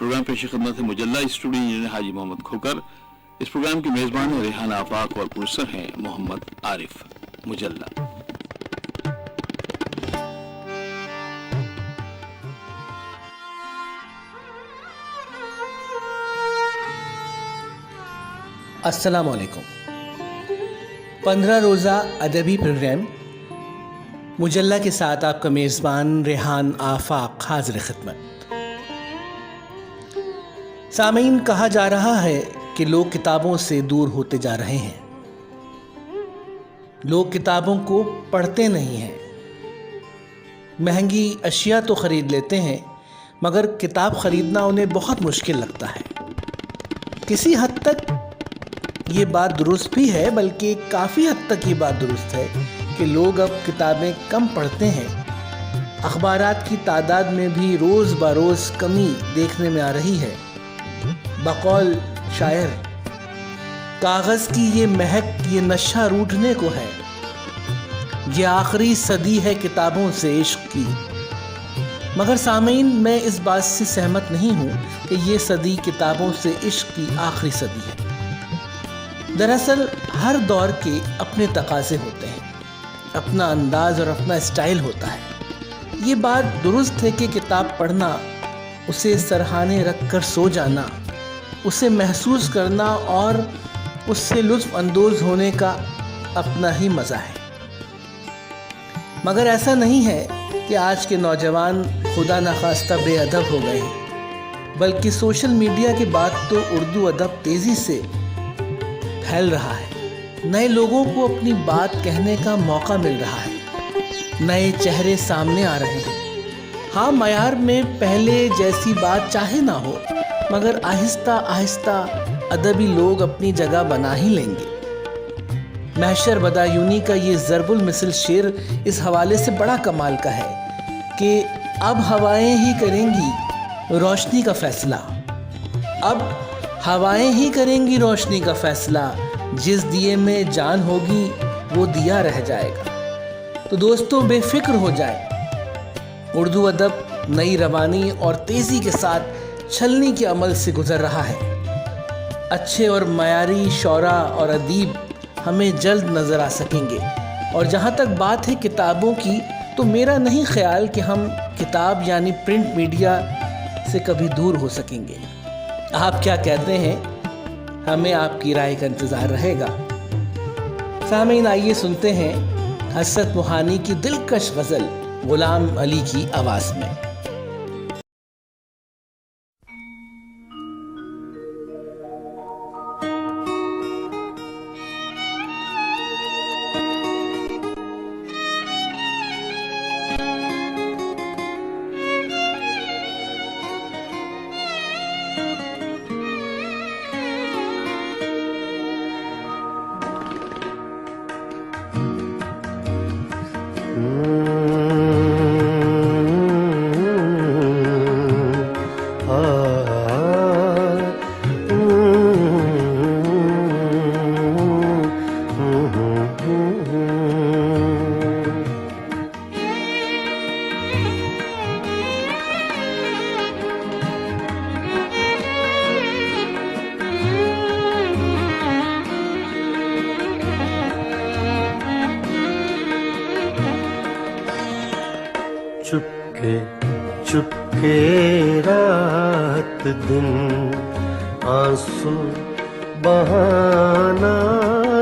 Programme पेश खिदमत है मुजल्ला स्टूडियो इंजीनियर हाजी मोहम्मद खोकर। इस प्रोग्राम के मेज़बान है रेहाना आफाक और प्रोड्यूसर हैं मोहम्मद आरिफ। मुजल्ला अस्सलाम वालेकुम। 15 रोज़ा अदबी प्रोग्राम मुजल्ला के साथ आपका मेज़बान रेहान आफाक हाज़िर खिदमत। सामीन, कहा जा रहा है कि लोग किताबों से दूर होते जा रहे हैं। लोग किताबों को पढ़ते नहीं हैं। महंगी अशिया तो ख़रीद लेते हैं मगर किताब ख़रीदना उन्हें बहुत मुश्किल लगता है। किसी हद तक ये बात दुरुस्त भी है, बल्कि काफ़ी हद तक ये बात दुरुस्त है कि लोग अब किताबें कम पढ़ते हैं। अखबारात की तादाद में भी रोज़ बरोज़ कमी देखने में आ रही है। बकौल शायर, कागज़ की ये महक, ये नशा रूठने को है। ये आखिरी सदी है किताबों से इश्क की। मगर सामीन, मैं इस बात से सहमत नहीं हूँ कि ये सदी किताबों से इश्क की आखिरी सदी है। दरअसल हर दौर के अपने तकाज़े होते हैं, अपना अंदाज और अपना स्टाइल होता है। ये बात दुरुस्त है कि किताब पढ़ना, उसे सरहाने रख कर सो जाना, उसे महसूस करना और उससे लुत्फ़ अंदोज़ होने का अपना ही मज़ा है। मगर ऐसा नहीं है कि आज के नौजवान खुदा नखास्ता बेअदब हो गए हैं, बल्कि सोशल मीडिया के बाद तो उर्दू अदब तेज़ी से फैल रहा है। नए लोगों को अपनी बात कहने का मौका मिल रहा है। नए चेहरे सामने आ रहे हैं। हाँ, मयार में पहले जैसी बात चाहे ना हो, मगर आहिस्ता आहिस्ता अदबी लोग अपनी जगह बना ही लेंगे। महशर बदायूनी का ये ज़रबुल मिसल शेर इस हवाले से बड़ा कमाल का है कि अब हवाएं ही करेंगी रोशनी का फ़ैसला। अब हवाएं ही करेंगी रोशनी का फ़ैसला। जिस दिए में जान होगी वो दिया रह जाएगा। तो दोस्तों, बेफिक्र हो जाए। उर्दू अदब नई रवानी और तेज़ी के साथ छलनी के अमल से गुज़र रहा है। अच्छे और मयारी शौरा और अदीब हमें जल्द नज़र आ सकेंगे। और जहाँ तक बात है किताबों की, तो मेरा नहीं ख्याल कि हम किताब यानी प्रिंट मीडिया से कभी दूर हो सकेंगे। आप क्या कहते हैं? हमें आपकी राय का इंतज़ार रहेगा। सामीन, आइए सुनते हैं हसरत मोहानी की दिलकश गज़ल गुलाम अली की आवाज़ में। चुपके चुपके रात दिन आंसू बहाना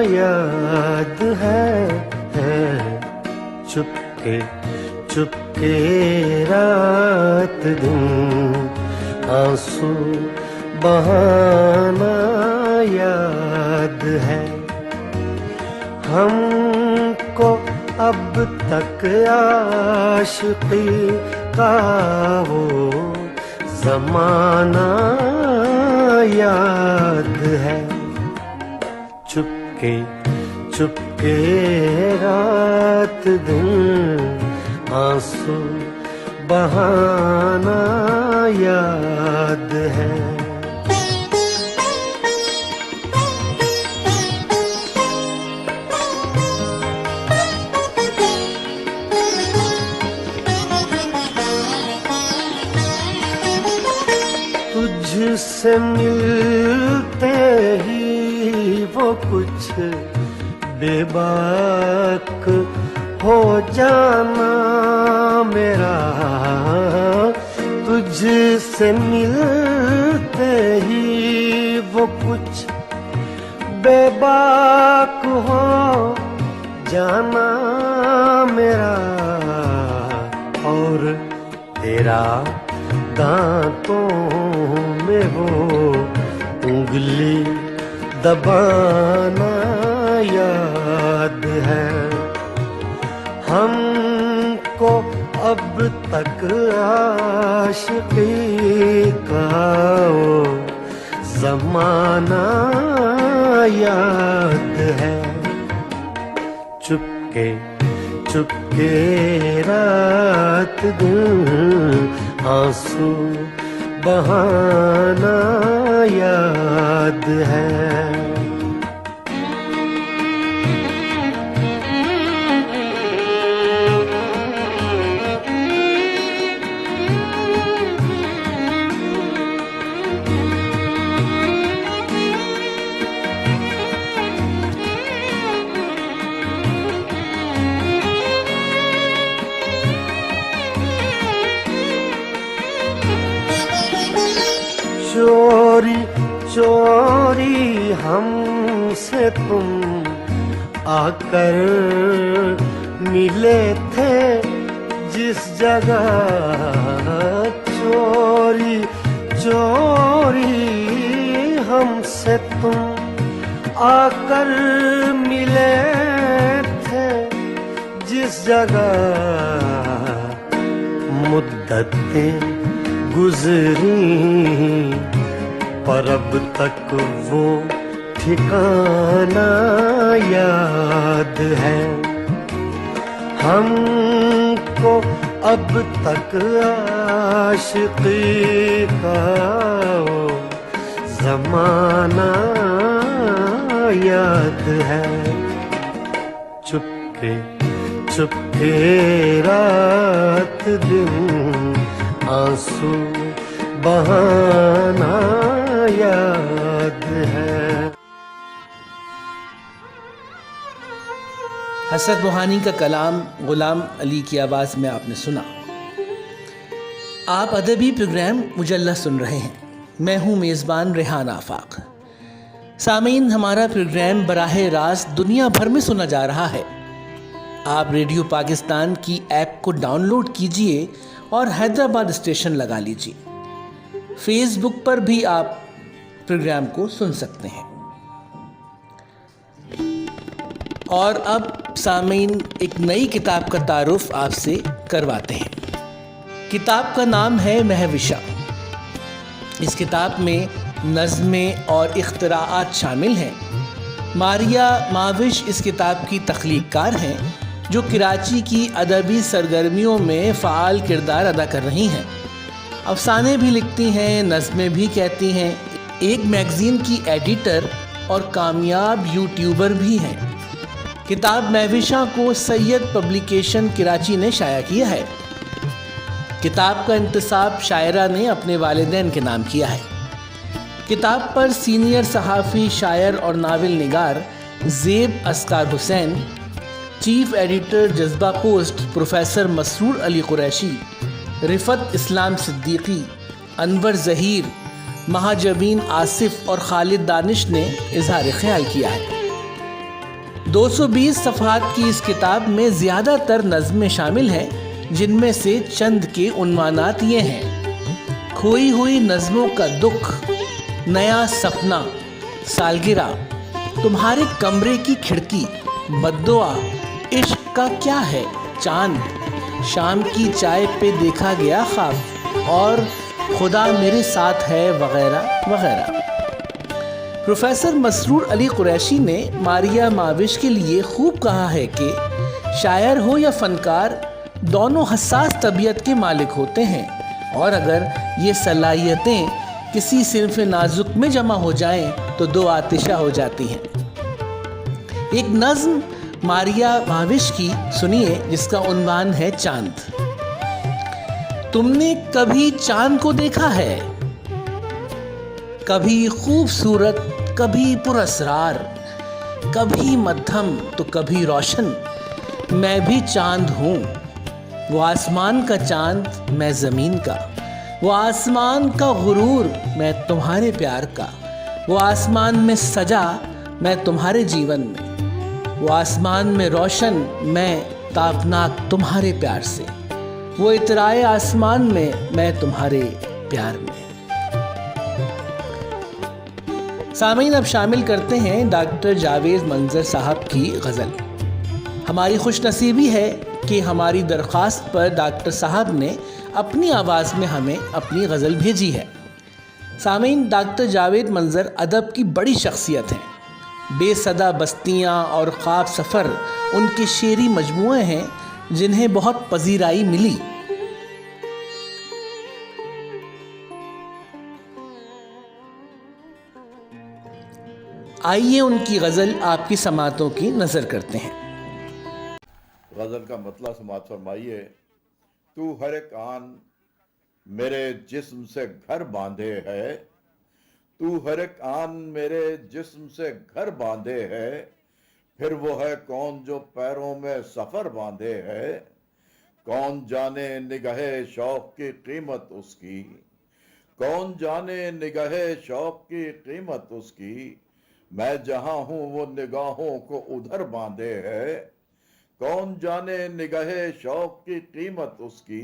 याद है। चुपके चुपके रात दिन आंसू बहाना याद है। हमको अब तक आशिकी का वो ज़माना याद है। चुपके चुपके रात दिन आंसू बहाना याद है। तुझसे मिलते ही वो कुछ बेबाक हो जाना मेरा, तुझसे मिलते ही वो कुछ बेबाक हो जाना मेरा, और तेरा दांतों में वो उंगली दबाना याद है। हमको अब तक आशिकी का वो ज़माना याद है। चुपके चुपके रात दिन आंसू बहाना याद है। चोरी चोरी हमसे तुम आकर मिले थे जिस जगह, चोरी चोरी हमसे तुम आकर मिले थे जिस जगह, मुद्दतें गुजरी पर अब तक वो ठिकाना याद है। हमको अब तक आशिकी का वो ज़माना याद है। चुपके चुपके रात दिन आंसू बहाना याद है। हसरत मोहानी का कलाम गुलाम अली की आवाज़ में आपने सुना। आप अदबी प्रोग्राम मुजल्ला सुन रहे हैं। मैं हूं मेज़बान रेहान आफाक। सामीन, हमारा प्रोग्राम बराह रास्त दुनिया भर में सुना जा रहा है। आप रेडियो पाकिस्तान की ऐप को डाउनलोड कीजिए और हैदराबाद स्टेशन लगा लीजिए। फेसबुक पर भी आप प्रोग्राम को सुन सकते हैं। और अब सामीन, एक नई किताब का तारुफ आपसे करवाते हैं। किताब का नाम है महविशा। इस किताब में नज़्में और इख्तिराआत शामिल हैं। मारिया माविश इस किताब की तख्लीक़कार हैं, जो कराची की अदबी सरगर्मियों में फ़ाल किरदार अदा कर रही हैं। अफसाने भी लिखती हैं, नज़्में भी कहती हैं। एक मैगज़ीन की एडिटर और कामयाब यूट्यूबर भी हैं। किताब महविशा को सैयद पब्लिकेशन कराची ने शाया किया है। किताब का इंतसाब शायरा ने अपने वालिदैन के नाम किया है। किताब पर सीनियर सहाफ़ी, शायर और नावल निगार ज़ेब अस्कार हुसैन, चीफ एडिटर जज्बा पोस्ट प्रोफेसर मसरूर अली कुरैशी, रिफ़त इस्लाम सिद्दीकी, अनवर ज़हीर, महाजबीन आसिफ और खालिद दानिश ने इज़हार ख्याल किया है। 220 सफ़हात की इस किताब में ज़्यादातर नज़्में शामिल हैं, जिनमें से चंद के उन्वानात ये हैं: खोई हुई नज़्मों का दुख, नया सपना, सालगिरह, तुम्हारे कमरे की खिड़की, बद्दुआ, इश्क का क्या है, चांद, शाम की चाय पे देखा गया ख्वाब और खुदा मेरे साथ है, वगैरह वगैरह। प्रोफेसर मसरूर अली कुरैशी ने मारिया माविश के लिए खूब कहा है कि शायर हो या फ़नकार, दोनों हसास तबीयत के मालिक होते हैं, और अगर ये सलाहियतें किसी सिन्फ़ नाजुक में जमा हो जाएं तो दो आतिशा हो जाती हैं। एक नज़्म मारिया माविश की सुनिए, जिसका उन्वान है चांद। तुमने कभी चांद को देखा है? कभी खूबसूरत, कभी पुरस्रार, कभी मध्यम तो कभी रोशन। मैं भी चांद हूँ, वो आसमान का चांद, मैं ज़मीन का। वो आसमान का गुरूर, मैं तुम्हारे प्यार का। वो आसमान में सजा, मैं तुम्हारे जीवन में। वो आसमान में रोशन, मैं तापनाक तुम्हारे प्यार से। वो इतराए आसमान में, मैं तुम्हारे प्यार में। सामीन, अब शामिल करते हैं डॉक्टर जावेद मंजर साहब की गज़ल। हमारी खुशनसीबी है कि हमारी दरख्वास्त पर डॉक्टर साहब ने अपनी आवाज़ में हमें अपनी गज़ल भेजी है। सामीन, डॉक्टर जावेद मंजर अदब की बड़ी शख्सियत हैं। बेसदा बस्तियाँ और ख्वाब सफ़र उनके शेरी मजमूए हैं जिन्हें बहुत पजीराई मिली। आइए उनकी गज़ल आपकी समातों की नज़र करते हैं। गज़ल का मतला समात फरमाइए। तू हर एक आन मेरे जिस्म से घर बांधे है, तू हर एक आन मेरे जिस्म से घर बांधे है। फिर वो है कौन जो पैरों में सफ़र बांधे है। कौन जाने निगाहे शौक की कीमत उसकी, कौन जाने निगाहे शौक की कीमत उसकी। मैं जहां हूं वो निगाहों को उधर बांधे है। कौन जाने निगाहे शौक की कीमत उसकी।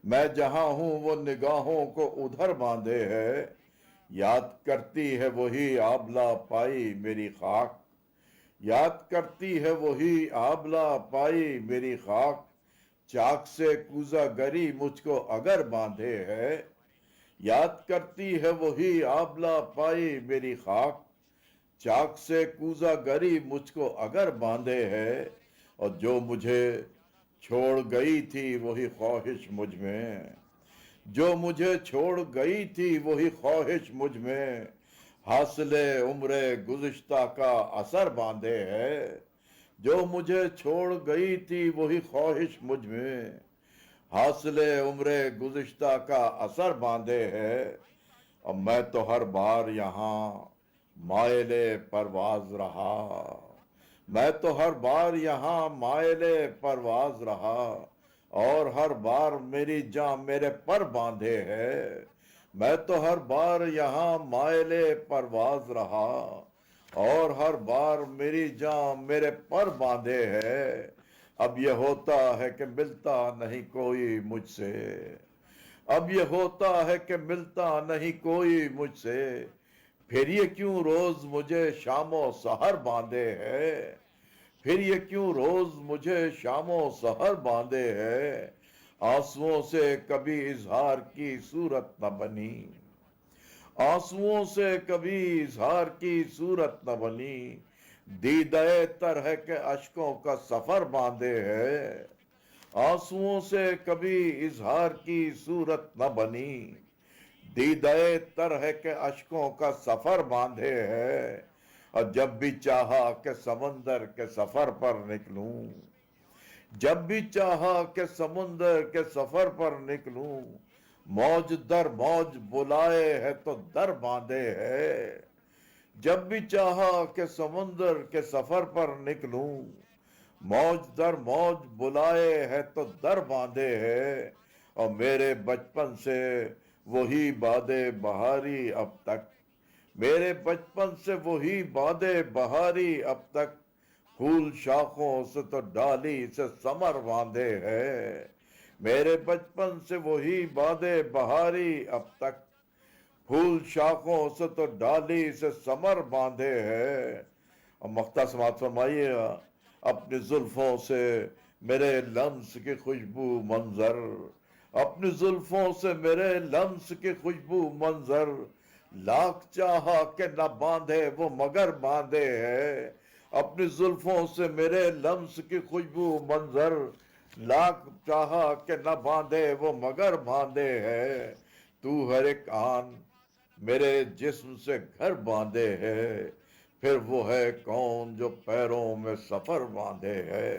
मैं जहां हूं वो निगाहों को उधर बांधे है। याद करती है वही आबला पाई मेरी खाक, याद करती है वही आबला पाई मेरी खाक। चाक से कूजा गरी मुझको अगर बांधे है। याद करती है वही आबला पाई मेरी खाक। चाक से कूजा गरी मुझको अगर बांधे है। और जो मुझे छोड़ गई थी वही ख्वाहिश मुझ में, जो मुझे छोड़ गई थी वही ख्वाहिश मुझ में। हासिले उम्रे गुज़िश्ता का असर बांधे है। जो मुझे छोड़ गई थी वही ख्वाहिश मुझ में। हासिले उम्रे गुज़िश्ता का असर बांधे है। और मैं तो हर बार यहाँ मायले परवाज रहा, मैं तो हर बार यहाँ मायले परवाज रहा। और हर बार मेरी जान मेरे पर बांधे है। मैं तो हर बार यहाँ मायले परवाज रहा। और हर बार मेरी जान मेरे पर बांधे है। अब ये होता है कि मिलता नहीं कोई मुझसे, अब ये होता है कि मिलता नहीं कोई मुझसे। फिर ये क्यों रोज मुझे शामो सहर बांधे है। फिर ये क्यों रोज मुझे शामो सहर बांधे है। आंसुओं से कभी इजहार की सूरत न बनी, आंसुओं से कभी इजहार की सूरत न बनी। दीदाए तरह के अश्कों का सफर बांधे है। आंसुओं से कभी इजहार की सूरत न बनी। दीदाए तरह के अश्कों का सफर बांधे है। और जब भी चाहा कि समंदर के सफर पर निकलूं, जब भी चाहा कि समुंदर के सफर पर निकलूं। मौज दर मौज बुलाए है तो दर बांधे है। जब भी चाहा कि समुंदर के सफर पर निकलूं। मौज दर मौज बुलाए है तो दर बांधे है। और मेरे बचपन से वही बादे बहारी अब तक, मेरे बचपन से वही बादे बहारी अब तक। फूल शाखों से तो डाली से समर बांधे है। मेरे बचपन से वही बादे बहारी अब तक। फूल शाखों से तो डाली से समर बांधे है। और मख्ता समात फरमाइएगा। अपनी जुल्फों से मेरे लम्स की खुशबू मंजर, अपनी जुल्फों से मेरे लम्स की खुशबू मंजर। लाख चाहा के न बांधे वो मगर बांधे है। अपनी जुल्फों से मेरे लम्स की खुशबू मंजर। लाख चाहा के न बांधे वो मगर बांधे है। तू हर एक आन मेरे जिस्म से घर बांधे है। फिर वो है कौन जो पैरों में सफर बांधे है।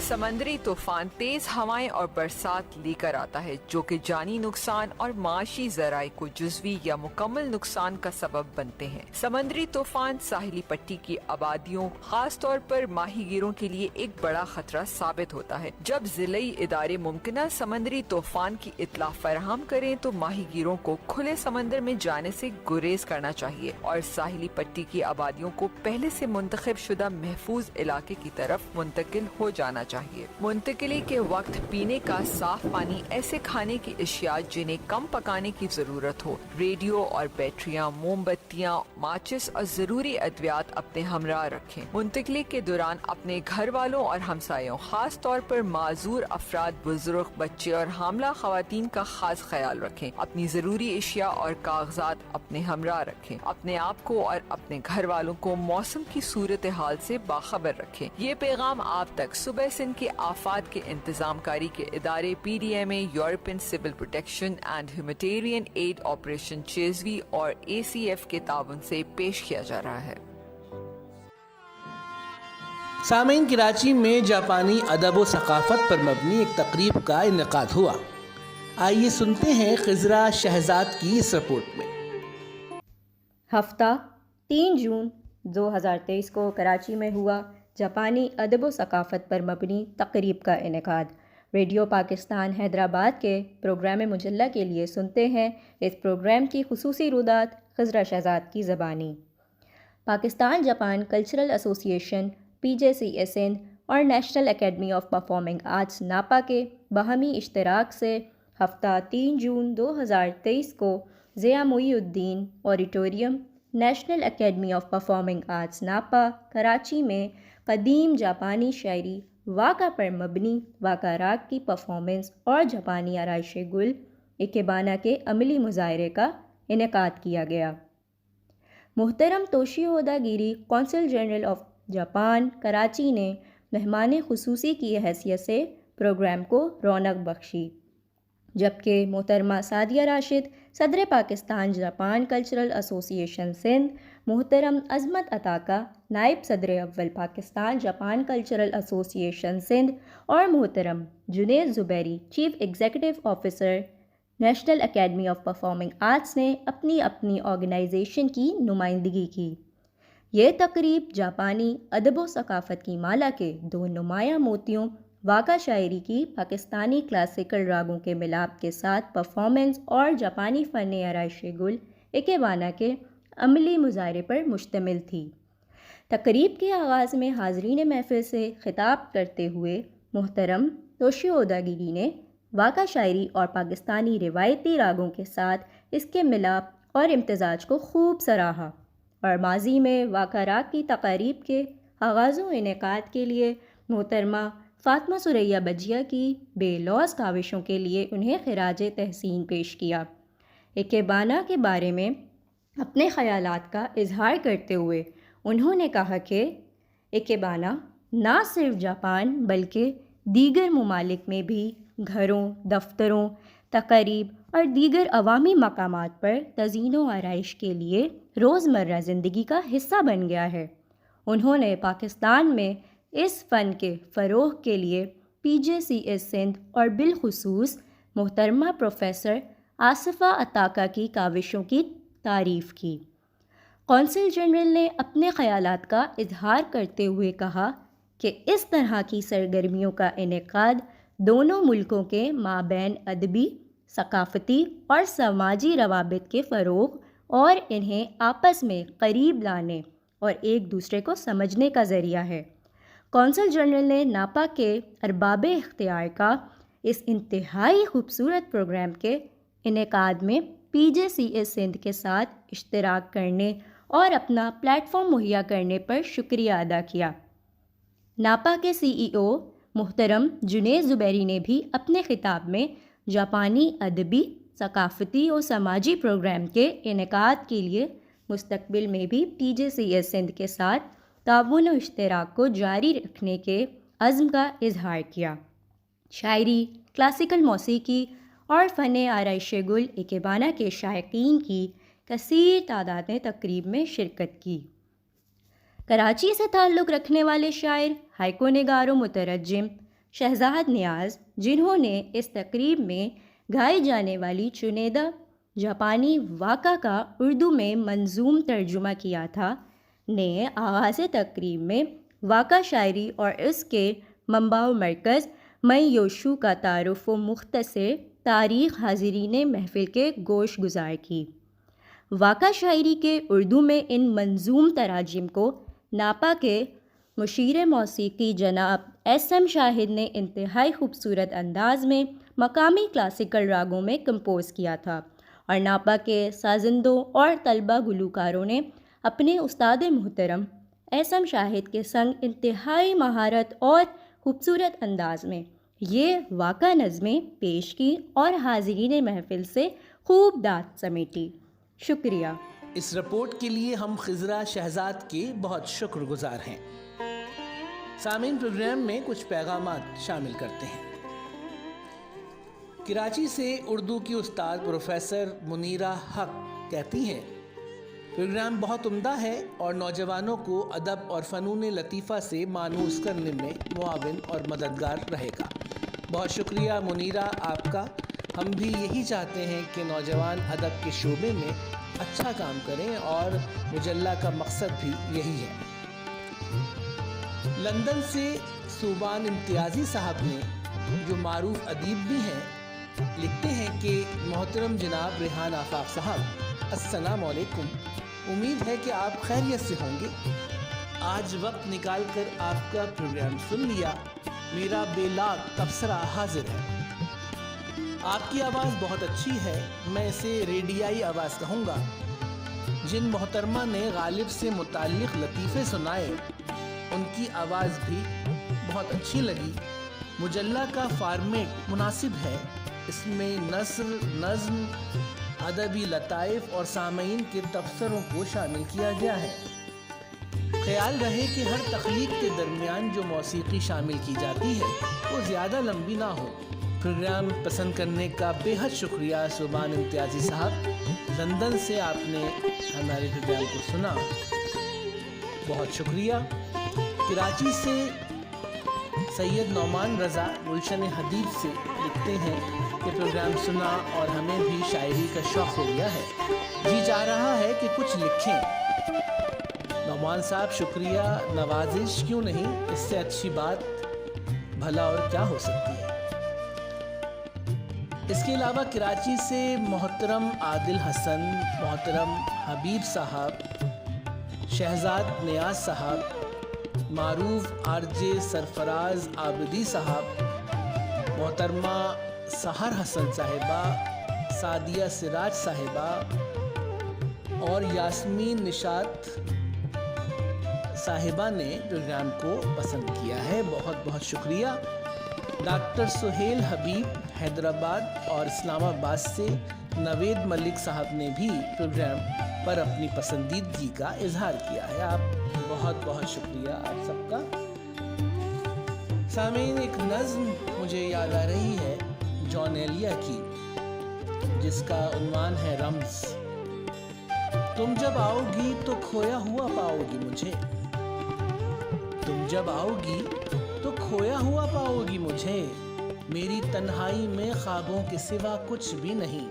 समंदरी तूफान तेज हवाएं और बरसात लेकर आता है जो कि जानी नुकसान और माशी ज़राए को जुज़वी या मुकम्मल नुकसान का सबब बनते हैं। समंदरी तूफान साहिली पट्टी की आबादियों खास तौर पर माहीगीरों के लिए एक बड़ा खतरा साबित होता है। जब ज़िलाई इदारे मुमकिना समंदरी तूफान की इत्ला फराहम करें तो माहीगीरों को खुले समंदर में जाने से गुरेज करना चाहिए और साहिली पट्टी की आबादियों को पहले से मुंतखब शुदा महफूज इलाके की तरफ मुंतकिल हो जाना चाहिए। मुंतकिली के वक्त पीने का साफ पानी, ऐसे खाने की अशिया जिन्हें कम पकाने की जरूरत हो, रेडियो और बैटरियां, मोमबत्तियां, माचिस और जरूरी अद्वियात अपने हमरा रखें। मुंतकिली के दौरान अपने घर वालों और हमसायों खास तौर पर माजूर अफराद, बुजुर्ग, बच्चे और हामला खवातीन का खास ख्याल रखें। अपनी जरूरी अशिया और कागजात अपने हमरा रखें। अपने आप को और अपने घर वालों को मौसम की सूरत हाल से बाखबर रखें। ये पैगाम आप तक सुबह सिंध के आफात के इंतजामकारी के इदारे PDMA, European civil protection and humanitarian aid operation चेजवी और ACF के ताउन से पेश किया जा रहा है। सामीन, कराची में जापानी अदब व सकाफत पर मबनी एक तकरीब का इनेकाद हुआ। आइए सुनते हैं खिजरा शहजाद की इस रिपोर्ट में। हफ्ता 3 जून 2023 को कराची में हुआ जापानी अदब व सकाफ़त पर मबनी तकरीब का इनेकाद। रेडियो पाकिस्तान हैदराबाद के प्रोग्राम मुजल्ला के लिए सुनते हैं इस प्रोग्राम की खुसूसी रुदात खिजरा शहजाद की ज़बानी। Pakistan Japan cultural association PJCA Sindh और national academy of performing arts NAPA के बाहमी इश्तराक से हफ्ता 3 जून 2023 को Zia Moinuddin auditorium, national academy of performing arts NAPA, Karachi में क़दीम जापानी शायरी वाक़ा पर मबनी वाक़ा राग की परफॉर्मेंस और जापानी आराइश गुल इकेबाना के अमली मुज़ाहरे का इनेकाद किया गया। मुहतरम Toshio Odagiri consul general of Japan Karachi ने मेहमान खुसूसी की हैसियत से प्रोग्राम को रौनक बख्शी, जबकि मोहतरमा सादिया राशिद सदर Pakistan Japan cultural association Sindh, मोहतरम अज़मत अताका नायब सदर अव्वल Pakistan Japan cultural association Sindh और मोहतरम Junaid Zubairi chief executive officer national academy of performing arts ने अपनी अपनी ऑर्गेनाइजेशन की नुमाइंदगी की। ये तकरीब जापानी अदब व सकाफ़त की माला के 2 नुमायाँ मोतियों वाक़ा शायरी की पाकिस्तानी क्लासिकल रागों के मिलाप के साथ परफॉर्मेंस और जापानी फ़न आराइश गुल इकेबाना के अमली मुज़ाहरे पर मुश्तमिल थी। तकरीब के आगाज़ में हाज़रीन महफ़िल से ख़िताब करते हुए मोहतरम तोशिओदा गिरी ने वाक़ा शायरी और पाकिस्तानी रिवायती रागों के साथ इसके मिलाप और इम्तिज़ाज को खूब सराहा और माजी में वाक़ा राग की तक़ारीब के आगाज़ व इनेकाद के लिए मोहतरमा फ़ातिमा सुरैया बजिया की बेलौज़ काविशों के लिए उन्हें खिराज तहसीन पेश किया। इकेबाना के बारे में अपने ख़यालात का इजहार करते हुए उन्होंने कहा कि इकेबाना ना सिर्फ जापान बल्कि दीगर ममालिक में भी घरों, दफ्तरों, तक़रीब और दीगर अवामी मकामात पर तज़ीन व आराइश के लिए रोज़मर्रा ज़िंदगी का हिस्सा बन गया है। उन्होंने पाकिस्तान में इस फ़न के फ़रोग़ के लिए PJCA सिंध और बिलखुसूस मोहतरमा प्रोफेसर आसिफ़ा अताका की काविशों की तारीफ़ की। कौंसल जनरल ने अपने ख़यालात का इजहार करते हुए कहा कि इस तरह की सरगर्मियों का इनेकाद दोनों मुल्कों के माबैन अदबी, सकाफ़ती और समाजी रवाबित के फ़रोग़ और इन्हें आपस में करीब लाने और एक दूसरे को समझने का ज़रिया है। कौंसल जनरल ने नापा के अरबाब इख्तियार का इस इंतहाई खूबसूरत प्रोग्राम के इनेकाद में PJCA सिंध के साथ इश्तराक करने और अपना प्लेटफॉर्म मुहैया करने पर शुक्रिया अदा किया। नापा के CEO मुहतरम जुनेद ज़ुबैरी ने भी अपने ख़िताब में जापानी अदबी, सकाफ़ती और समाजी प्रोग्राम के इनेकाद के लिए मुस्तकबिल में भी PJCA सिंध के साथ ताउन व इश्तराक को जारी रखने के अज़्म का इजहार किया। शायरी, क्लासिकल मौसीकी और फ़न आराइश गुल इकेबाना के शायकीन की कसीर तादाद ने तकरीब में शिरकत की। कराची से ताल्लुक़ रखने वाले शायर, हाइको निगार व मुतरज्जिम شہزاد نیاز، جنہوں نے اس تقریب میں گائی جانے والی چنیدہ جاپانی واقعہ کا اردو میں منظوم ترجمہ کیا تھا، نے آغاز تقریب میں واقعہ شاعری اور اس کے منبع و مرکز میوشو کا تعارف و مختصر تاریخ حاضرین محفل کے گوش گزار کی۔ واقعہ شاعری کے اردو میں ان منظوم تراجم کو ناپا کے مشیر موسیقی جناب ایس ایم شاہد نے انتہائی خوبصورت انداز میں مقامی کلاسیکل راگوں میں کمپوز کیا تھا، اور ناپا کے سازندوں اور طلبہ گلوکاروں نے اپنے استاد محترم ایس ایم شاہد کے سنگ انتہائی مہارت اور خوبصورت انداز میں یہ واقعہ نظمیں پیش کی اور حاضرین محفل سے خوب داد سمیٹی۔ شکریہ۔ اس رپورٹ کے لیے ہم خضرہ شہزاد کے بہت شکر گزار ہیں۔ سامعین، پروگرام میں کچھ پیغامات شامل کرتے ہیں۔ کراچی سے اردو کی استاد پروفیسر منیرہ حق کہتی ہیں، پروگرام بہت عمدہ ہے اور نوجوانوں کو ادب اور فنون لطیفہ سے مانوس کرنے میں معاون اور مددگار رہے گا۔ بہت شکریہ منیرہ آپ کا۔ ہم بھی یہی چاہتے ہیں کہ نوجوان ادب کے شعبے میں اچھا کام کریں، اور مجلہ کا مقصد بھی یہی ہے۔ لندن سے صوبان امتیازی صاحب نے، جو معروف ادیب بھی ہیں، لکھتے ہیں کہ محترم جناب ریحان آفاق صاحب، السلام علیکم۔ امید ہے کہ آپ خیریت سے ہوں گے۔ آج وقت نکال کر آپ کا پروگرام سن لیا، میرا بے لاگ تبصرہ حاضر ہے۔ آپ کی آواز بہت اچھی ہے، میں اسے ریڈیائی آواز کہوں گا۔ جن محترمہ نے غالب سے متعلق لطیفے سنائے، ان کی آواز بھی بہت اچھی لگی۔ مجلہ کا فارمیٹ مناسب ہے، اس میں نثر، نظم، ادبی لطائف اور سامعین کے تبصروں کو شامل کیا گیا ہے۔ خیال رہے کہ ہر تخلیق کے درمیان جو موسیقی شامل کی جاتی ہے وہ زیادہ لمبی نہ ہو۔ پروگرام پسند کرنے کا بے حد شکریہ صوبان امتیازی صاحب، لندن سے آپ نے ہمارے پروگرام کو سنا، بہت شکریہ۔ کراچی سے سید نعمان رضا گلشن حدیث سے لکھتے ہیں کہ پروگرام سنا اور ہمیں بھی شاعری کا شوق ہو گیا ہے، جی چاہ رہا ہے کہ کچھ لکھیں۔ نعمان صاحب شکریہ، نوازش کیوں نہیں، اس سے اچھی بات بھلا اور کیا ہو سکتی ہے۔ اس کے علاوہ کراچی سے محترم عادل حسن، محترم حبیب صاحب، شہزاد نیاز صاحب، معروف آر جے سرفراز عابدی صاحب، محترمہ سحر حسن صاحبہ، سعدیہ سراج صاحبہ اور یاسمین نشاط صاحبہ نے پروگرام کو پسند کیا ہے، بہت بہت شکریہ۔ ڈاکٹر سہیل حبیب حیدرآباد اور اسلام آباد سے نوید ملک صاحب نے بھی پروگرام پر اپنی پسندیدگی کا اظہار کیا ہے، آپ بہت بہت شکریہ آپ سب کا۔ سامعین، ایک نظم مجھے یاد آ رہی ہے جان ایلیا کی، جس کا عنوان ہے رمز۔ تم جب آؤ گی تو کھویا ہوا پاؤ گی مجھے، تم جب آؤ گی تو کھویا ہوا پاؤ گی مجھے، میری تنہائی میں خوابوں کے سوا کچھ بھی نہیں،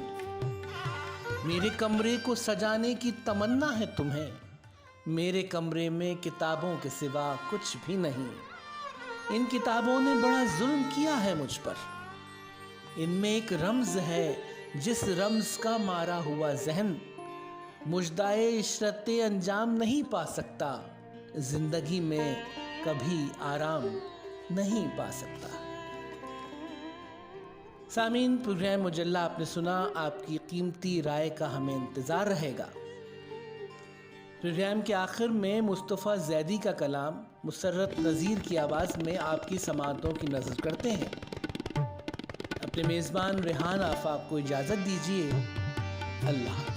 میرے کمرے کو سجانے کی تمنا ہے تمہیں، میرے کمرے میں کتابوں کے سوا کچھ بھی نہیں، ان کتابوں نے بڑا ظلم کیا ہے مجھ پر، ان میں ایک رمز ہے جس رمز کا مارا ہوا ذہن مجدائے عشرت انجام نہیں پا سکتا، زندگی میں کبھی آرام نہیں پا سکتا۔ سامعین، پروگرام مجلہ آپ نے سنا، آپ کی قیمتی رائے کا ہمیں انتظار رہے گا۔ پروگرام کے آخر میں مصطفیٰ زیدی کا کلام مسرت نذیر کی آواز میں آپ کی سماعتوں کی نظر کرتے ہیں۔ اپنے میزبان ریحان آفاق کو اجازت دیجیے، اللہ حافظ۔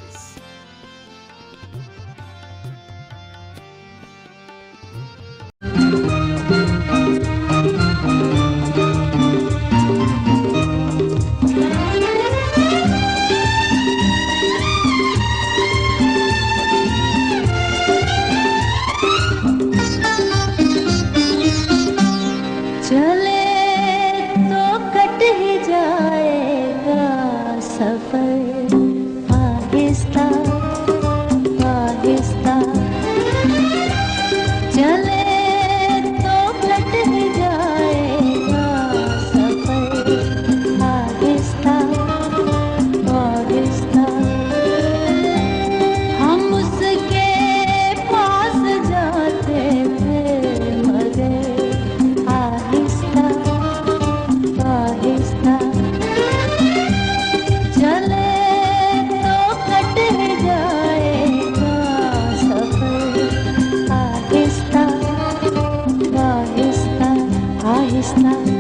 چلے آہستہ